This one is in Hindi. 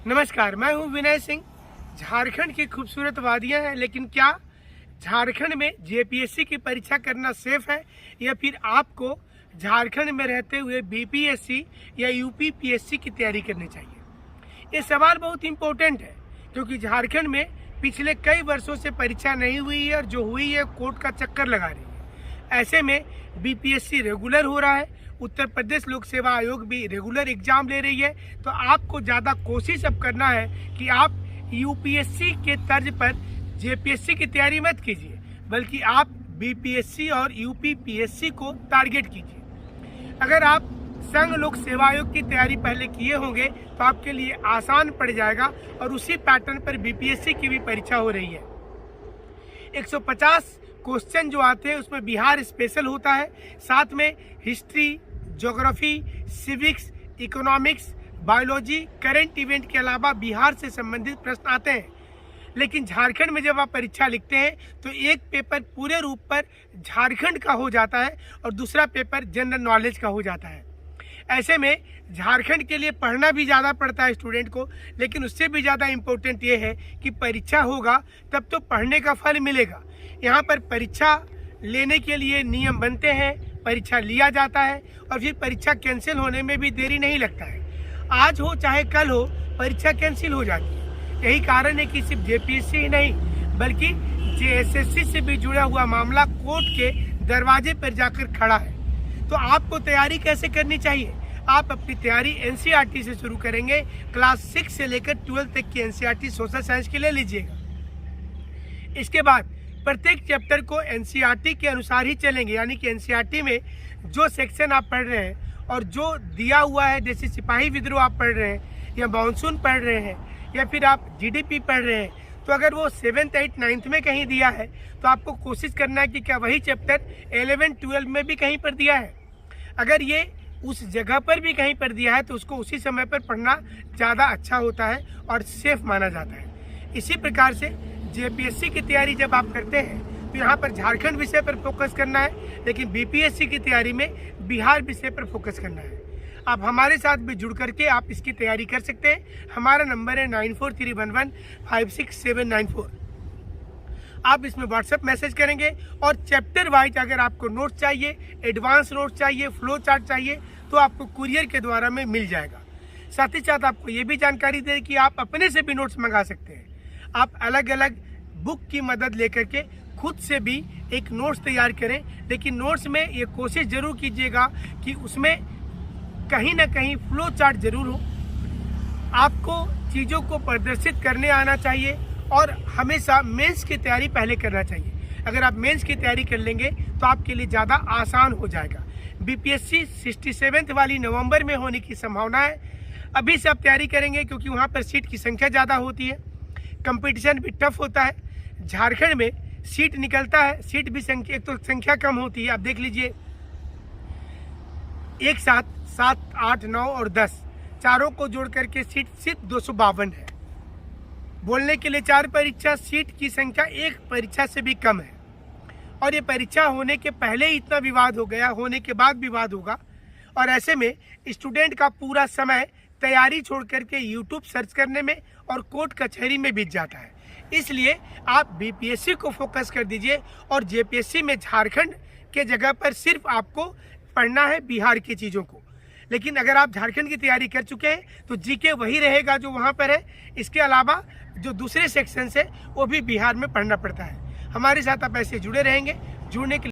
नमस्कार, मैं हूं विनय सिंह। झारखंड की खूबसूरत वादियां हैं, लेकिन क्या झारखंड में जेपीएससी की परीक्षा करना सेफ है या फिर आपको झारखंड में रहते हुए बीपीएससी या यूपीपीएससी की तैयारी करनी चाहिए? ये सवाल बहुत इम्पोर्टेंट है क्योंकि झारखंड में पिछले कई वर्षों से परीक्षा नहीं हुई है और जो हुई है कोर्ट का चक्कर लगा रही है। ऐसे में बीपीएससी रेगुलर हो रहा है, उत्तर प्रदेश लोक सेवा आयोग भी रेगुलर एग्जाम ले रही है, तो आपको ज़्यादा कोशिश अब करना है कि आप यूपीएससी के तर्ज पर जेपीएससी की तैयारी मत कीजिए, बल्कि आप बीपीएससी और यूपीपीएससी को टारगेट कीजिए। अगर आप संघ लोक सेवा आयोग की तैयारी पहले किए होंगे तो आपके लिए आसान पड़ जाएगा और उसी पैटर्न पर बीपीएससी की भी परीक्षा हो रही है। 150 क्वेश्चन जो आते हैं उसमें बिहार स्पेशल होता है, साथ में history, geography, civics, economics, biology, current event के अलावा बिहार से संबंधित प्रश्न आते हैं। लेकिन झारखंड में जब आप परीक्षा लिखते हैं तो एक पेपर पूरे रूप पर झारखंड का हो जाता है और दूसरा पेपर जनरल नॉलेज का हो जाता है। ऐसे में झारखंड के लिए पढ़ना भी ज़्यादा पड़ता है स्टूडेंट को, लेकिन उससे भी ज़्यादा इम्पोर्टेंट ये है कि परीक्षा होगा तब तो पढ़ने का फल मिलेगा। यहाँ पर परीक्षा लेने के लिए नियम बनते हैं, परीक्षा लिया जाता है और फिर परीक्षा कैंसिल होने में भी देरी नहीं लगता है। आज हो चाहे कल हो, परीक्षा कैंसिल हो जाती है। यही कारण है कि सिर्फ जेपीएससी ही नहीं बल्कि जेएसएससी से भी जुड़ा हुआ मामला कोर्ट के दरवाजे पर जाकर खड़ा है। तो आपको तैयारी कैसे करनी चाहिए? आप अपनी तैयारी एनसीईआरटी से शुरू करेंगे। क्लास 6 से लेकर 12 तक की एनसीईआरटी सोशल साइंस की ले लीजिएगा। इसके बाद प्रत्येक चैप्टर को एनसीईआरटी के अनुसार ही चलेंगे, यानी कि एनसीईआरटी में जो सेक्शन आप पढ़ रहे हैं और जो दिया हुआ है, जैसे सिपाही विद्रोह आप पढ़ रहे हैं या मानसून पढ़ रहे हैं या फिर आप जीडीपी पढ़ रहे हैं, तो अगर वो 7th, 8th, 9th में कहीं दिया है तो आपको कोशिश करना है कि क्या वही चैप्टर 11, 12 में भी कहीं पर दिया है। अगर ये उस जगह पर भी कहीं पर दिया है तो उसको उसी समय पर पढ़ना ज़्यादा अच्छा होता है और सेफ माना जाता है। इसी प्रकार से जेपीएससी की तैयारी जब आप करते हैं तो यहाँ पर झारखंड विषय पर फोकस करना है, लेकिन बीपीएससी की तैयारी में बिहार विषय पर फोकस करना है। आप हमारे साथ भी जुड़ करके आप इसकी तैयारी कर सकते हैं। हमारा नंबर है 9431156794। आप इसमें व्हाट्सएप मैसेज करेंगे और चैप्टर वाइज अगर आपको नोट चाहिए, एडवांस नोट चाहिए, फ्लो चार्ट चाहिए तो आपको कुरियर के द्वारा में मिल जाएगा। साथ ही साथ आपको ये भी जानकारी दें कि आप अपने से भी नोट्स मंगा सकते हैं। आप अलग अलग बुक की मदद लेकर के खुद से भी एक नोट्स तैयार करें, लेकिन नोट्स में ये कोशिश जरूर कीजिएगा कि उसमें कहीं ना कहीं फ्लो चार्ट जरूर हो। आपको चीज़ों को प्रदर्शित करने आना चाहिए और हमेशा मेंस की तैयारी पहले करना चाहिए। अगर आप मेंस की तैयारी कर लेंगे तो आपके लिए ज़्यादा आसान हो जाएगा। बीपीएससी 67th वाली नवंबर में होने की संभावना है। अभी से आप तैयारी करेंगे क्योंकि वहाँ पर सीट की संख्या ज़्यादा होती है, कंपटीशन भी टफ होता है। झारखंड में सीट निकलता है, सीट भी संख्या, एक तो संख्या कम होती है। आप देख लीजिए, एक साथ 7, 8, 9 और 10 चारों को जोड़ करके सीट सिर्फ 252 है। बोलने के लिए 4 परीक्षा, सीट की संख्या एक परीक्षा से भी कम है। और ये परीक्षा होने के पहले ही इतना विवाद हो गया, होने के बाद विवाद होगा। और ऐसे में स्टूडेंट का पूरा समय तैयारी छोड़ करके यूट्यूब सर्च करने में और कोर्ट कचहरी में बीत जाता है। इसलिए आप बीपीएससी को फोकस कर दीजिए और जेपीएससी में झारखंड के जगह पर सिर्फ आपको पढ़ना है बिहार की चीज़ों को। लेकिन अगर आप झारखंड की तैयारी कर चुके हैं तो जीके वही रहेगा जो वहाँ पर है। इसके अलावा जो दूसरे सेक्शन है वो भी बिहार में पढ़ना पड़ता है। हमारे साथ आप ऐसे जुड़े रहेंगे। जुड़ने के